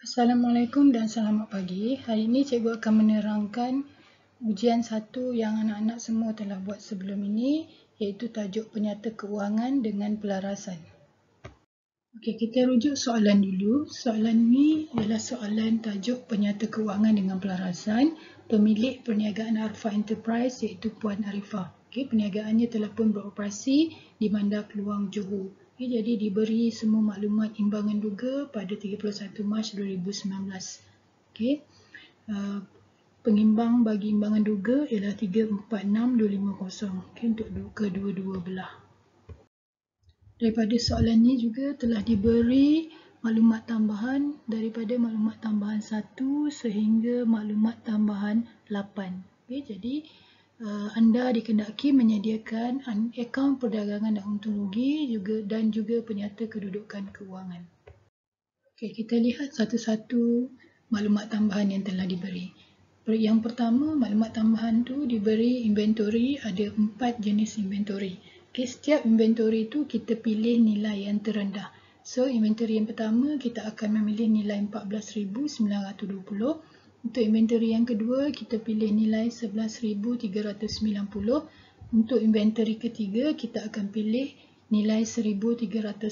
Assalamualaikum dan selamat pagi. Hari ini cikgu akan menerangkan ujian satu yang anak-anak semua telah buat sebelum ini, iaitu tajuk penyata keuangan dengan pelarasan. Okey, kita rujuk soalan dulu. Soalan ini adalah soalan tajuk penyata keuangan dengan pelarasan. Pemilik perniagaan Arifah Enterprise iaitu Puan Arifah. Okey, perniagaannya telah pun beroperasi di Bandar Keluang, Johor. Okay, jadi diberi semua maklumat imbangan duga pada 31 Mac 2019. Okay. Pengimbang bagi imbangan duga ialah 346250 okay, untuk kedua-dua belah. Daripada soalan ini juga telah diberi maklumat tambahan daripada maklumat tambahan 1 sehingga maklumat tambahan 8. Okay, jadi anda dikendaki menyediakan akaun perdagangan dan untung rugi dan juga penyata kedudukan keuangan. Okay, kita lihat satu-satu maklumat tambahan yang telah diberi. Yang pertama, maklumat tambahan tu diberi inventory, ada 4 jenis inventory. Okay, setiap inventory tu kita pilih nilai yang terendah. So, inventory yang pertama kita akan memilih nilai 14,920. Untuk inventory yang kedua, kita pilih nilai 11,390. Untuk inventory ketiga, kita akan pilih nilai 1380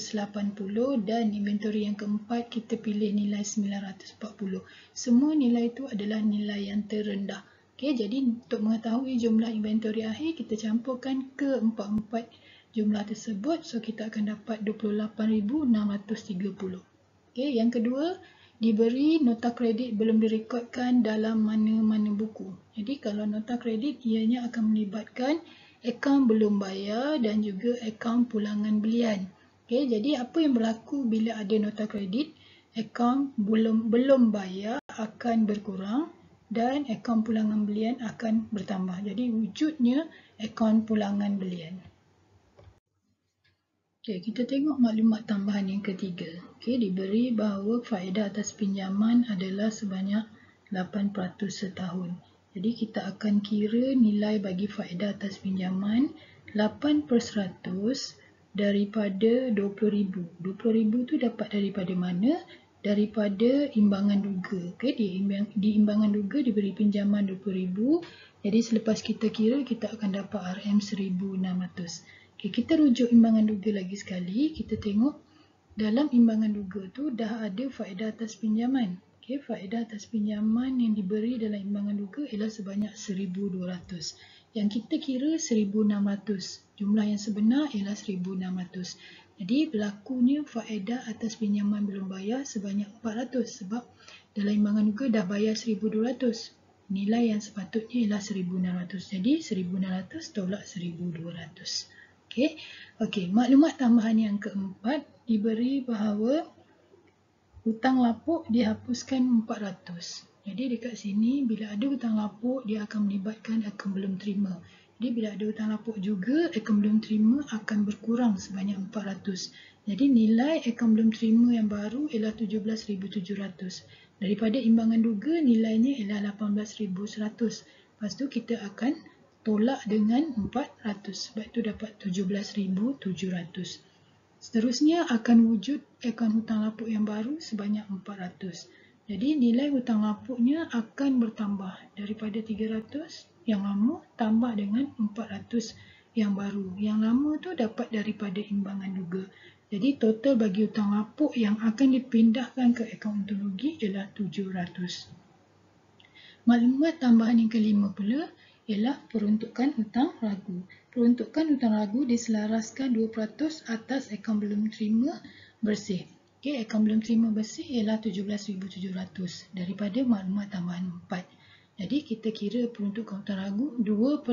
dan inventory yang keempat kita pilih nilai 940. Semua nilai itu adalah nilai yang terendah. Okey, jadi untuk mengetahui jumlah inventory akhir, kita campurkan ke empat-empat jumlah tersebut. So, kita akan dapat 28,630. Okey, yang kedua, diberi nota kredit belum direkodkan dalam mana-mana buku. Jadi, kalau nota kredit, ianya akan melibatkan akaun belum bayar dan juga akaun pulangan belian. Okey, jadi apa yang berlaku bila ada nota kredit? Akaun belum bayar akan berkurang dan akaun pulangan belian akan bertambah. Jadi wujudnya akaun pulangan belian. Okey, kita tengok maklumat tambahan yang ketiga. Okey, diberi bahawa faedah atas pinjaman adalah sebanyak 8% setahun. Jadi kita akan kira nilai bagi faedah atas pinjaman 8% daripada 20,000. 20,000 tu dapat daripada mana? Daripada imbangan duga. Okay, di imbangan duga diberi pinjaman 20,000. Jadi selepas kita kira, kita akan dapat RM 1,600. Okay, kita rujuk imbangan duga lagi sekali. Kita tengok dalam imbangan duga tu dah ada faedah atas pinjaman. Okay, faedah atas pinjaman yang diberi dalam imbangan duga ialah sebanyak 1,200. Yang kita kira 1,600. Jumlah yang sebenar ialah 1,600. Jadi berlakunya faedah atas pinjaman belum bayar sebanyak 400 sebab dalam imbangan duga dah bayar 1,200. Nilai yang sepatutnya ialah 1,600. Jadi 1,600 tolak 1,200. Okey, maklumat tambahan yang keempat diberi bahawa hutang lapuk dihapuskan 400. Jadi dekat sini bila ada hutang lapuk dia akan melibatkan akaun belum terima. Jadi bila ada hutang lapuk juga akaun belum terima akan berkurang sebanyak 400. Jadi nilai akaun belum terima yang baru ialah 17,700. Daripada imbangan duga nilainya ialah 18,100. Lepas tu kita akan tolak dengan 400. Sebab itu dapat 17,700. Seterusnya akan wujud akaun hutang lapuk yang baru sebanyak 400. Jadi nilai hutang lapuknya akan bertambah daripada 300 yang lama tambah dengan 400 yang baru. Yang lama tu dapat daripada imbangan duga. Jadi total bagi hutang lapuk yang akan dipindahkan ke akaun untung rugi ialah 700. Maklumat tambahan yang kelima pula ialah peruntukan hutang ragu. Peruntukan hutang ragu diselaraskan 2% atas akaun belum terima bersih. Okey, akaun belum terima bersih ialah 17,700 daripada maklumat tambahan 4. Jadi kita kira peruntukan hutang ragu 2%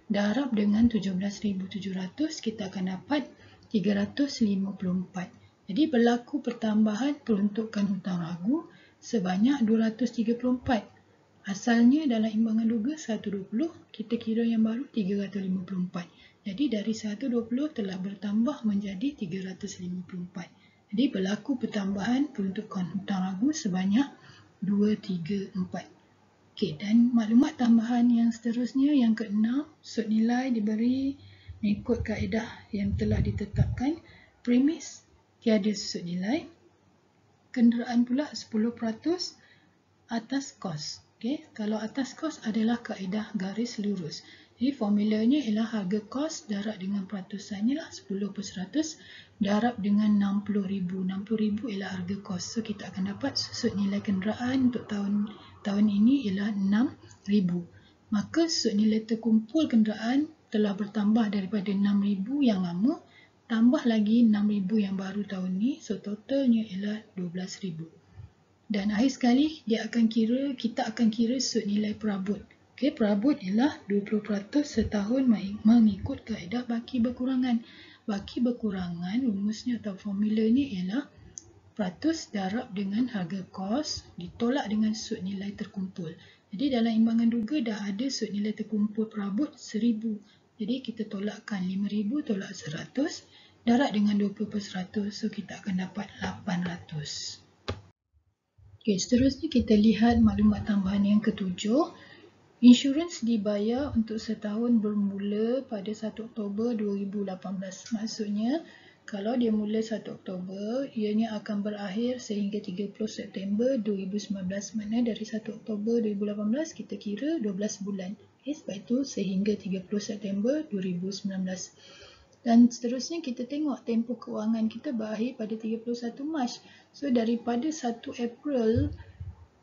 darab dengan 17,700 kita akan dapat 354. Jadi berlaku pertambahan peruntukan hutang ragu sebanyak 234. Asalnya dalam imbangan duga 120, kita kira yang baru 354. Jadi dari 120 telah bertambah menjadi 354. Jadi berlaku pertambahan peruntukan hutang ragu sebanyak 234. Okey, dan maklumat tambahan yang seterusnya yang ke-6, sud nilai diberi mengikut kaedah yang telah ditetapkan. Premis tiada sud nilai. kenderaan pula 10% atas kos. Okay? Kalau atas kos adalah kaedah garis lurus. Jadi formulanya ialah harga kos darab dengan peratusannya lah 10% darab dengan 60,000. 60,000 ialah harga kos. So kita akan dapat susut nilai kenderaan untuk tahun ini ialah 6,000. Maka susut nilai terkumpul kenderaan telah bertambah daripada 6,000 yang lama tambah lagi 6,000 yang baru tahun ni. So totalnya ialah 12,000. Dan akhir sekali kita akan kira susut nilai perabot. Okey, perabot ialah 20% setahun mengikut kaedah baki berkurangan. Baki berkurangan rumusnya atau formulanya ialah peratus darab dengan harga kos ditolak dengan susut nilai terkumpul. Jadi dalam imbangan duga dah ada susut nilai terkumpul perabot 1,000. Jadi kita tolakkan 5,000 tolak 100 darab dengan 20%. So kita akan dapat 800. Okey, seterusnya kita lihat maklumat tambahan yang ketujuh. Insurans dibayar untuk setahun bermula pada 1 Oktober 2018. Maksudnya, kalau dia mula 1 Oktober, ianya akan berakhir sehingga 30 September 2019. Maknanya dari 1 Oktober 2018 kita kira 12 bulan. Okay, sebab itu sehingga 30 September 2019. Dan seterusnya kita tengok tempoh kewangan kita berakhir pada 31 Mac. So daripada 1 April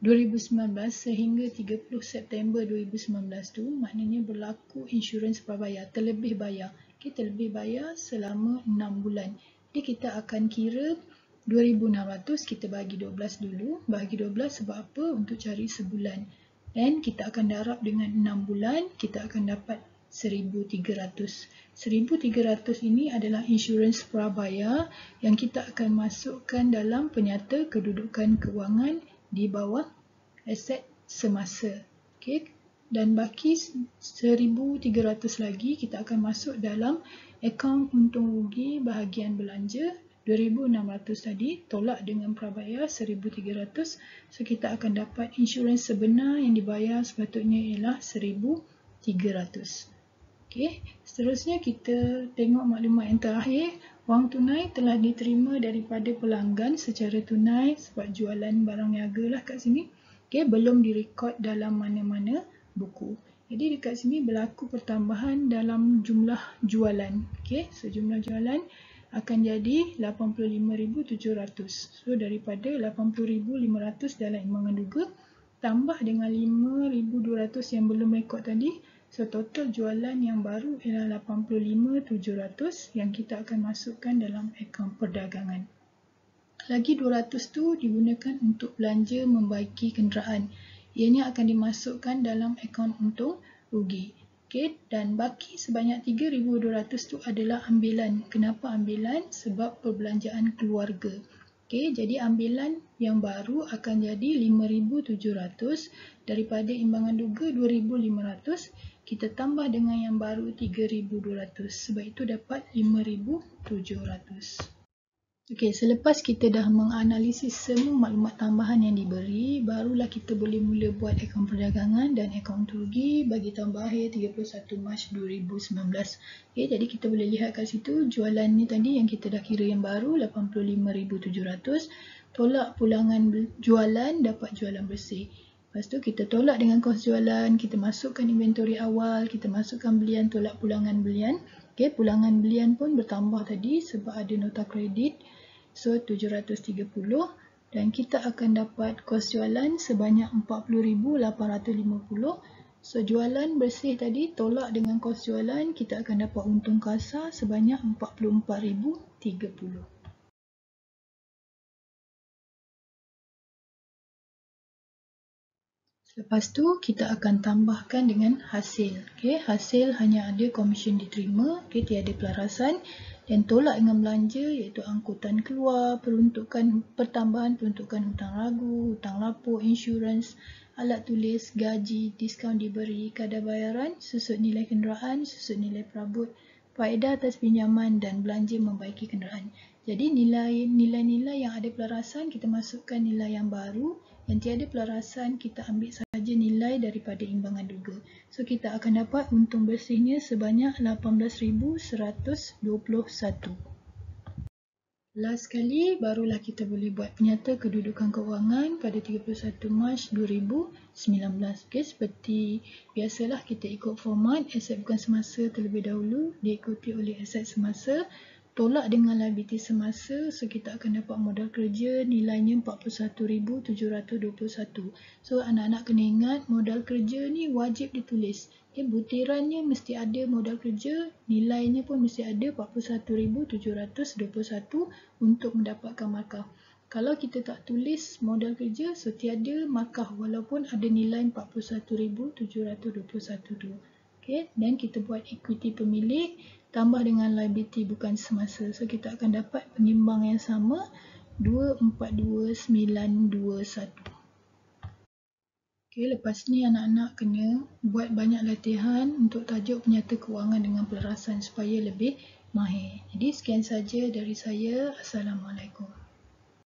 2019 sehingga 30 September 2019 tu maknanya berlaku insurans prabayar, terlebih bayar. Okay, terlebih bayar selama 6 bulan. Jadi kita akan kira 2,600 kita bagi 12 dulu. Bagi 12 sebab apa? Untuk cari sebulan. Dan kita akan darab dengan 6 bulan, kita akan dapat 1,300. 1,300 ini adalah insurans prabayar yang kita akan masukkan dalam penyata kedudukan kewangan di bawah aset semasa. Okay. Dan baki 1,300 lagi kita akan masuk dalam akaun untung rugi bahagian belanja 2,600 tadi tolak dengan prabayar 1,300. So kita akan dapat insurans sebenar yang dibayar sepatutnya ialah 1,300. Okey, seterusnya kita tengok maklumat yang terakhir. Wang tunai telah diterima daripada pelanggan secara tunai sebab jualan barang niaga lah kat sini. Okey, belum direkod dalam mana-mana buku. Jadi dekat sini berlaku pertambahan dalam jumlah jualan. Okey, so jumlah jualan akan jadi 85,700. So daripada 80,500 dalam imbangan duga tambah dengan 5,200 yang belum rekod tadi. So total jualan yang baru ialah 85,700 yang kita akan masukkan dalam akaun perdagangan. Lagi 200 tu digunakan untuk belanja membaiki kenderaan. Ianya akan dimasukkan dalam akaun untung rugi. Okay, dan baki sebanyak 3,200 tu adalah ambilan. Kenapa ambilan? Sebab perbelanjaan keluarga. Okay, jadi ambilan yang baru akan jadi 5,700 daripada imbangan duga 2,500. Kita tambah dengan yang baru 3,200. Sebab itu dapat 5,700. Okey, selepas kita dah menganalisis semua maklumat tambahan yang diberi, barulah kita boleh mula buat akaun perdagangan dan akaun rugi bagi tahun berakhir 31 Mac 2019. Okey, jadi kita boleh lihat kat situ jualan ni tadi yang kita dah kira yang baru 85,700. Tolak pulangan jualan dapat jualan bersih. Lepas tu kita tolak dengan kos jualan, kita masukkan inventory awal, kita masukkan belian, tolak pulangan belian. Okay, pulangan belian pun bertambah tadi sebab ada nota kredit. So 730 dan kita akan dapat kos jualan sebanyak 40,850. So jualan bersih tadi tolak dengan kos jualan, kita akan dapat untung kasar sebanyak 44,030. Lepas tu kita akan tambahkan dengan hasil. Okay, hasil hanya ada komisen diterima, okay, tiada pelarasan dan tolak dengan belanja iaitu angkutan keluar, pertambahan peruntukan hutang ragu, hutang lapuk, insurans, alat tulis, gaji, diskaun diberi, kadar bayaran, susut nilai kenderaan, susut nilai perabot, faedah atas pinjaman dan belanja membaiki kenderaan. Jadi nilai-nilai yang ada pelarasan kita masukkan nilai yang baru. Yang tiada pelarasan kita ambil saja nilai daripada imbangan duga. So kita akan dapat untung bersihnya sebanyak 18,121. Last sekali, barulah kita boleh buat penyata kedudukan kewangan pada 31 Mac 2019. Okay, seperti biasalah kita ikut format aset bukan semasa terlebih dahulu, diikuti oleh aset semasa, tolak dengan liability semasa. So, kita akan dapat modal kerja nilainya 41,721. So, anak-anak kena ingat modal kerja ni wajib ditulis. Okay, butirannya mesti ada modal kerja, nilainya pun mesti ada 41,721 untuk mendapatkan markah. Kalau kita tak tulis modal kerja, so tiada markah walaupun ada nilai 41,721 tu. Okay, dan kita buat equity pemilik tambah dengan liability bukan semasa. So kita akan dapat pengimbang yang sama 242,921. Okay, lepas ni anak-anak kena buat banyak latihan untuk tajuk penyata kewangan dengan pelarasan supaya lebih mahir. Jadi sekian saja dari saya. Assalamualaikum.